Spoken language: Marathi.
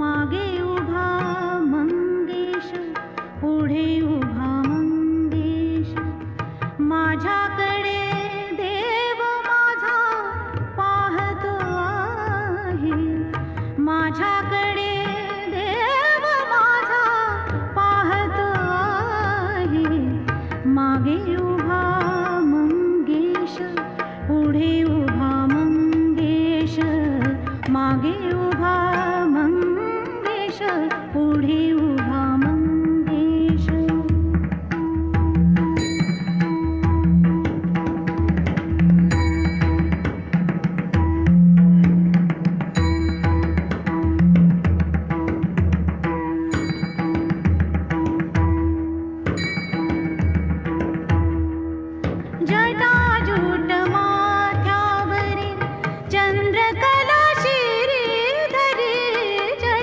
मागे उभा मंगेश, पुढे उभा मंगेश. माझ्याकडे देव माझा पाहतो आहे, माझ्याकडे देव माझा पाहतो आहे. मागे उभा मंगेश, पुढे उभा मंगेश. मागे उभा मंगेश, पुढे उभा